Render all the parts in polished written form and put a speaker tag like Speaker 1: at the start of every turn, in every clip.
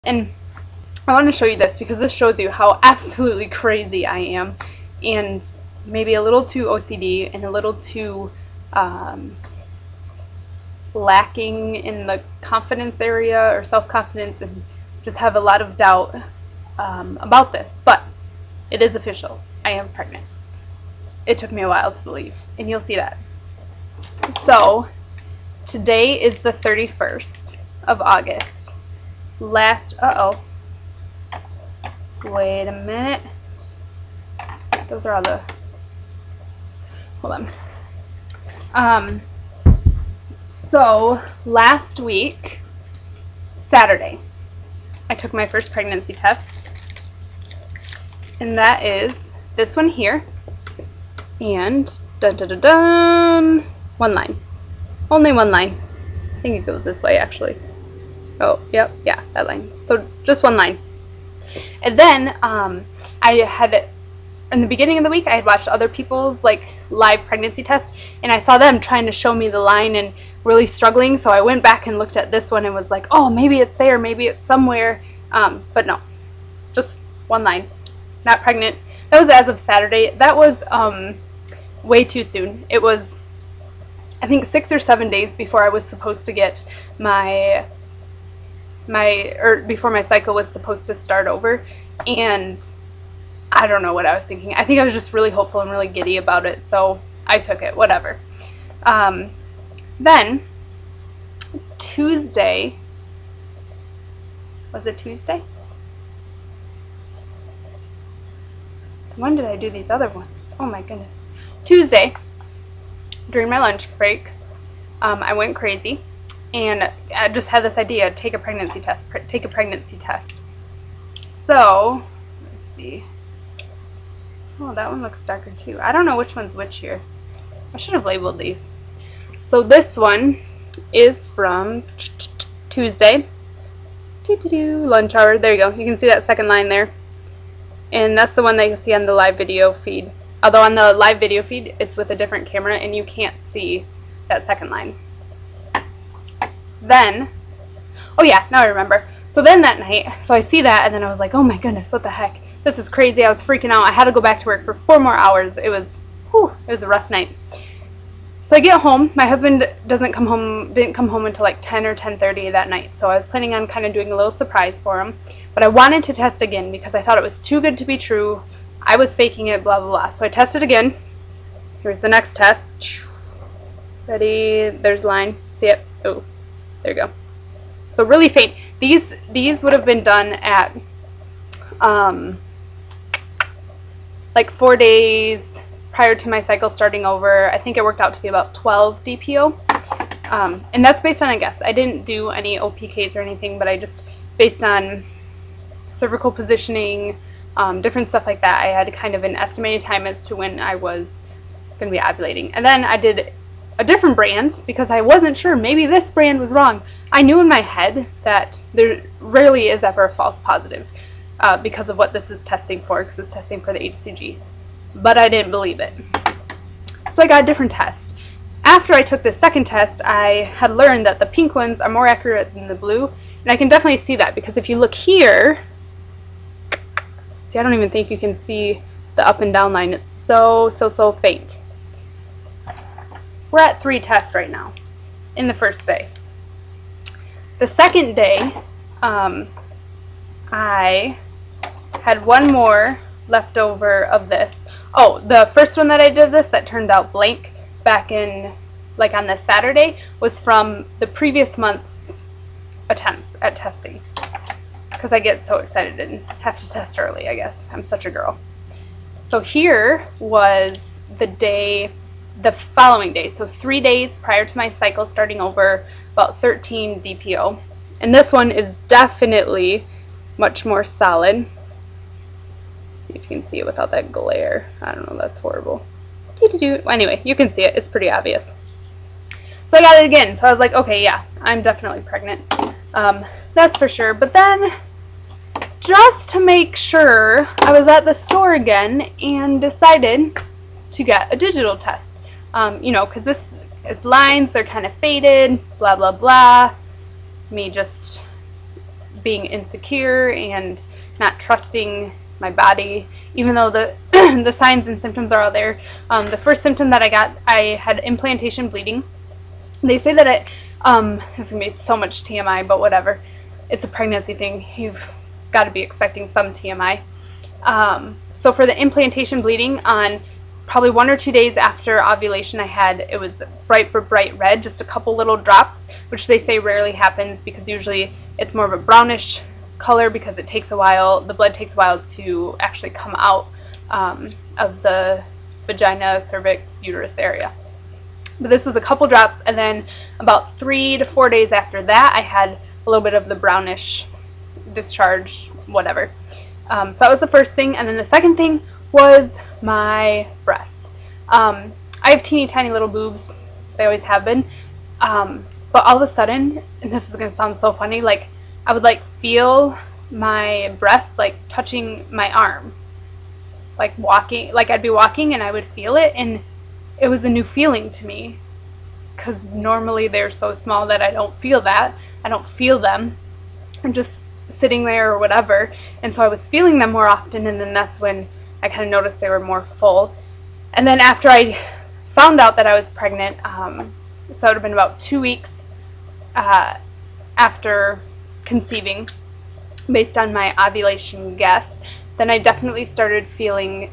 Speaker 1: And I want to show you this because this shows you how absolutely crazy I am, and maybe a little too OCD and a little too lacking in the confidence area or self-confidence, and just have a lot of doubt about this. But it is official. I am pregnant. It took me a while to believe, and you'll see that. So today is the 31st of August. Wait a minute. Those are all the, hold on. So last week, Saturday, I took my first pregnancy test, and that is this one here, and dun dun dun dun, one line, only one line. I think it goes this way actually. Oh, yep, yeah, that line. So just one line. And then I had, in the beginning of the week, I had watched other people's like live pregnancy tests, and I saw them trying to show me the line and really struggling. So I went back and looked at this one and was like, oh, maybe it's there, maybe it's somewhere. But no, just one line. Not pregnant. That was as of Saturday. That was way too soon. It was, I think, 6 or 7 days before I was supposed to get before my cycle was supposed to start over, and I don't know what I was thinking. I think I was just really hopeful and really giddy about it, so I took it, whatever. Then Tuesday, was it Tuesday? When did I do these other ones? Oh my goodness. Tuesday, during my lunch break, I went crazy. And I just had this idea, take a pregnancy test, So, let's see. Oh, that one looks darker too. I don't know which one's which here. I should have labeled these. So this one is from Tuesday. Lunch hour. There you go. You can see that second line there. And that's the one that you can see on the live video feed. Although on the live video feed, it's with a different camera and you can't see that second line. Then, oh yeah, now I remember. So then that night, so I see that, and then I was like, oh my goodness, what the heck? This is crazy. I was freaking out. I had to go back to work for 4 more hours. It was a rough night. So I get home. My husband didn't come home until like 10 or 10:30 that night. So I was planning on kind of doing a little surprise for him. But I wanted to test again because I thought it was too good to be true. I was faking it, blah, blah, blah. So I tested again. Here's the next test. Ready? There's line. See it? Oh. There you go. So really faint. These would have been done at like 4 days prior to my cycle starting over. I think it worked out to be about 12 DPO. And that's based on a guess. I didn't do any OPKs or anything, but I just, based on cervical positioning, different stuff like that, I had kind of an estimated time as to when I was going to be ovulating. And then I did a different brand because I wasn't sure. Maybe this brand was wrong. I knew in my head that there rarely is ever a false positive because of what this is testing for, because it's testing for the HCG. But I didn't believe it. So I got a different test. After I took this second test, I had learned that the pink ones are more accurate than the blue. And I can definitely see that because if you look here, see, I don't even think you can see the up and down line. It's so faint. We're at 3 tests right now in the first day. The second day, I had one more left over of this. Oh, the first one that I did this that turned out blank back in, like on this Saturday, was from the previous month's attempts at testing. Because I get so excited and have to test early, I guess. I'm such a girl. So here was the following day, so 3 days prior to my cycle starting over, about 13 DPO. And this one is definitely much more solid. Let's see if you can see it without that glare. I don't know, that's horrible. Anyway, you can see it. It's pretty obvious. So I got it again. So I was like, okay, yeah, I'm definitely pregnant. That's for sure. But then, just to make sure, I was at the store again and decided to get a digital test. You know, because this is lines, they're kind of faded, blah, blah, blah. Me just being insecure and not trusting my body, even though the the signs and symptoms are all there. The first symptom that I got, I had implantation bleeding. They say that it, it's gonna be so much TMI, but whatever. It's a pregnancy thing. You've got to be expecting some TMI. So for the implantation bleeding, on probably 1 or 2 days after ovulation, it was bright red, just a couple little drops, which they say rarely happens because usually it's more of a brownish color because it takes a while, the blood takes a while to actually come out of the vagina, cervix, uterus area. But this was a couple drops, and then about 3 to 4 days after that, I had a little bit of the brownish discharge, whatever. So that was the first thing, and then the second thing was my breasts. I have teeny tiny little boobs. They always have been. But all of a sudden, and this is going to sound so funny, like I would like feel my breasts like touching my arm. Like walking, like I'd be walking and I would feel it, and it was a new feeling to me. Because normally they're so small that I don't feel that. I don't feel them. I'm just sitting there or whatever. And so I was feeling them more often, and then that's when I kind of noticed they were more full. And then after I found out that I was pregnant, so it would have been about 2 weeks after conceiving, based on my ovulation guess, then I definitely started feeling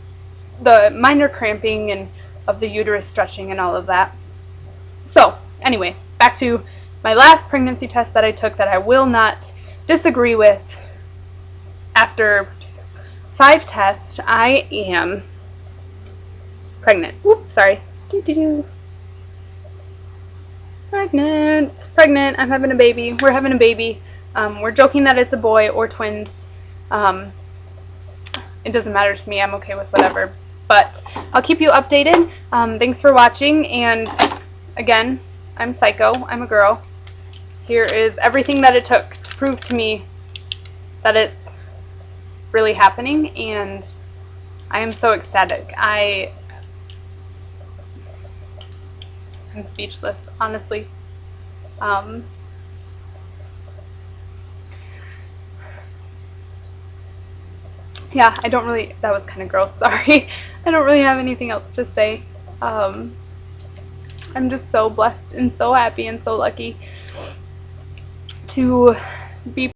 Speaker 1: the minor cramping and of the uterus stretching and all of that. So anyway, back to my last pregnancy test that I took that I will not disagree with. After 5 tests, I am pregnant. Whoop, sorry. Pregnant. I'm having a baby. We're having a baby. We're joking that it's a boy or twins. It doesn't matter to me. I'm okay with whatever. But I'll keep you updated. Thanks for watching. And again, I'm Psycho. I'm a girl. Here is everything that it took to prove to me that it's really happening. And I am so ecstatic. I'm speechless, honestly. Yeah, I don't really, that was kind of gross, sorry. I don't really have anything else to say. I'm just so blessed and so happy and so lucky to be